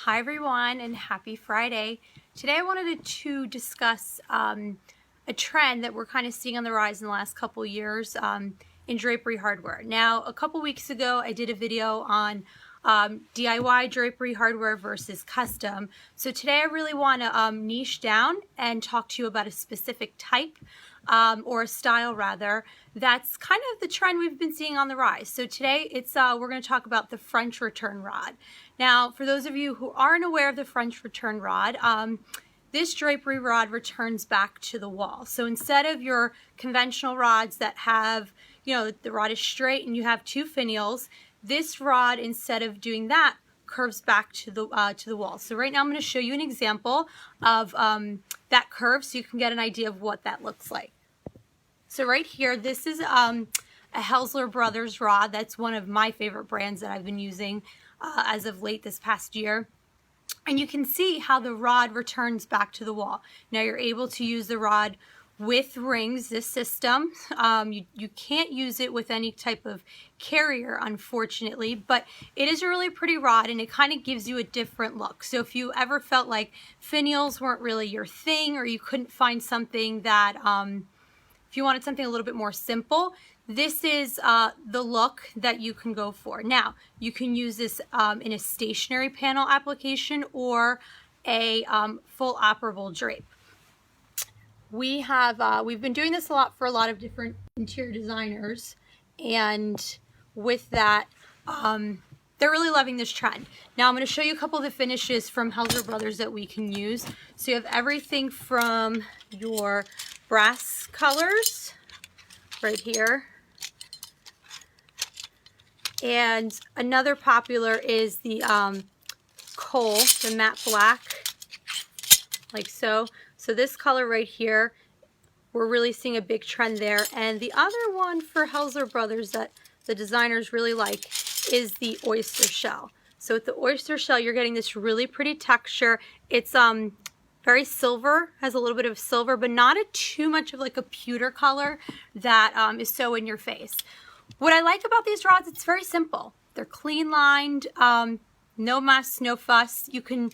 Hi everyone and happy Friday. Today I wanted to discuss a trend that we're kind of seeing on the rise in the last couple years in drapery hardware. Now a couple weeks ago I did a video on DIY drapery hardware versus custom. So today I really want to niche down and talk to you about a specific type or a style rather, that's kind of the trend we've been seeing on the rise. So today we're going to talk about the French return rod. Now for those of you who aren't aware of the French return rod, this drapery rod returns back to the wall. So instead of your conventional rods that have, the rod is straight and you have two finials, this rod, instead of doing that, curves back to the wall. So right now I'm going to show you an example of that curve so you can get an idea of what that looks like. So right here, this is a Helsler Brothers rod. That's one of my favorite brands that I've been using as of late this past year. And you can see how the rod returns back to the wall. Now you're able to use the rod with rings, this system. You can't use it with any type of carrier, unfortunately, but it is a really pretty rod and it kind of gives you a different look. So if you ever felt like finials weren't really your thing, or you couldn't find something that, if you wanted something a little bit more simple, this is the look that you can go for. Now, you can use this in a stationary panel application or a full operable drape. We've been doing this a lot for a lot of different interior designers, and with that, they're really loving this trend. Now I'm going to show you a couple of the finishes from Helsler Brothers that we can use. So you have everything from your brass colors right here, and another popular is the coal, the matte black, like so. So this color right here, we're really seeing a big trend there. And the other one for Helsler Brothers that the designers really like is the oyster shell. So with the oyster shell, you're getting this really pretty texture. It's very silver, has a little bit of silver, but not too much of like a pewter color that is so in your face. What I like about these rods, it's very simple. They're clean lined, no mess, no fuss. You can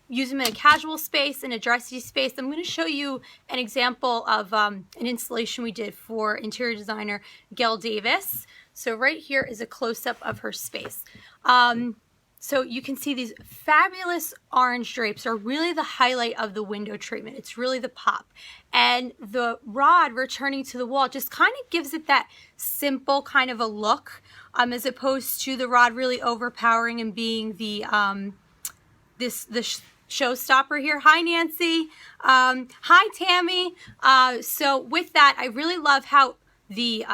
use them in a casual space, in a dressy space. I'm going to show you an example of an installation we did for interior designer Gail Davis. So right here is a close-up of her space. So you can see these fabulous orange drapes are really the highlight of the window treatment. It's really the pop. And the rod returning to the wall just kind of gives it that simple kind of a look, as opposed to the rod really overpowering and being the showstopper here. Hi Nancy. Hi Tammy. So with that, I really love how the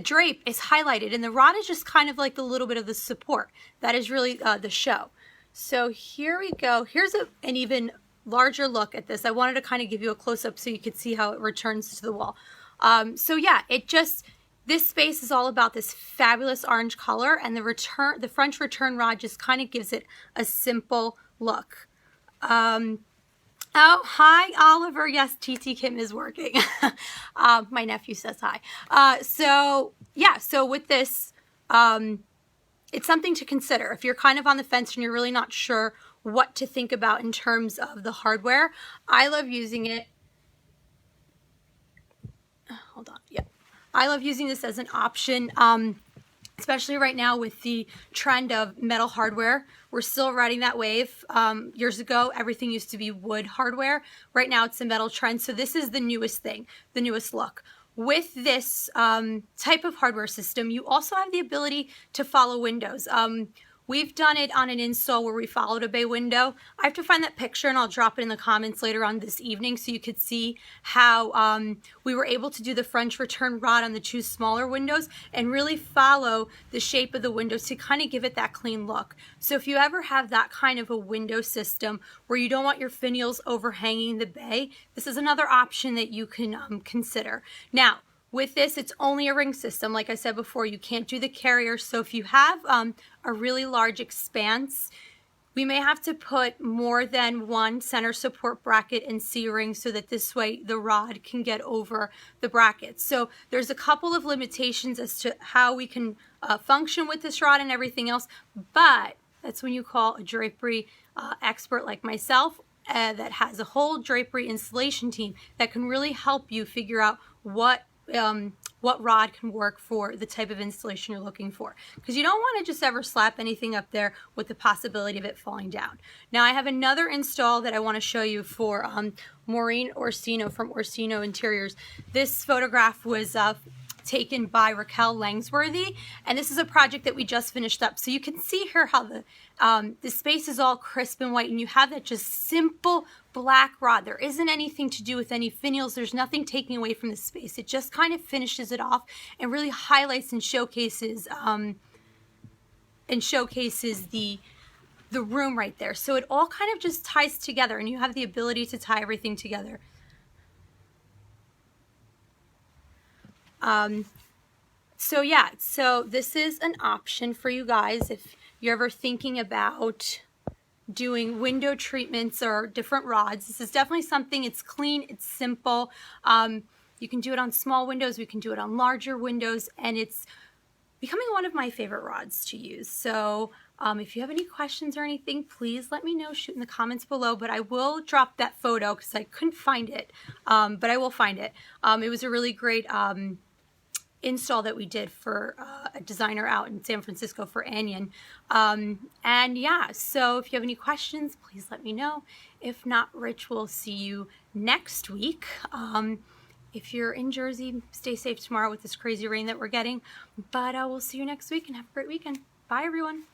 drape is highlighted and the rod is just kind of like the little bit of the support. That is really the show. So here we go. Here's an even larger look at this. I wanted to kind of give you a close-up so you could see how it returns to the wall. So yeah, this space is all about this fabulous orange color, and the French return rod just kind of gives it a simple look. Oh, hi, Oliver. Yes, TT Kim is working. My nephew says hi. So with this, it's something to consider. If you're kind of on the fence and you're really not sure what to think about in terms of the hardware, I love using it. Hold on. Yep. I love using this as an option, especially right now with the trend of metal hardware. We're still riding that wave. Years ago, everything used to be wood hardware. Right now, it's a metal trend. So this is the newest thing, the newest look. With this type of hardware system, you also have the ability to follow windows. We've done it on an install where we followed a bay window. I have to find that picture and I'll drop it in the comments later on this evening so you could see how we were able to do the French return rod on the two smaller windows and really follow the shape of the windows to kind of give it that clean look. So if you ever have that kind of a window system where you don't want your finials overhanging the bay, this is another option that you can consider. Now, with this, it's only a ring system. Like I said before, you can't do the carrier. So if you have a really large expanse, we may have to put more than one center support bracket and C-ring so that this way the rod can get over the brackets. So there's a couple of limitations as to how we can function with this rod and everything else, but that's when you call a drapery expert like myself that has a whole drapery installation team that can really help you figure out what rod can work for the type of installation you're looking for. Because you don't want to just ever slap anything up there with the possibility of it falling down. Now I have another install that I want to show you for Maureen Orsino from Orsino Interiors. This photograph was taken by Raquel Langsworthy, and this is a project that we just finished up. So you can see here how the space is all crisp and white, and you have that just simple black rod. There isn't anything to do with any finials. There's nothing taking away from the space. It just kind of finishes it off and really highlights and showcases the room right there. So it all kind of just ties together, and you have the ability to tie everything together. So yeah, so this is an option for you guys if you're ever thinking about doing window treatments or different rods. This is definitely something, it's clean, it's simple. You can do it on small windows, we can do it on larger windows, and it's becoming one of my favorite rods to use. So if you have any questions or anything, please let me know, shoot in the comments below, but I will drop that photo because I couldn't find it, but I will find it. It was a really great install that we did for a designer out in San Francisco for Anion. And yeah, so if you have any questions, please let me know. If not, Rich will see you next week. If you're in Jersey, stay safe tomorrow with this crazy rain that we're getting. But we'll see you next week and have a great weekend. Bye, everyone.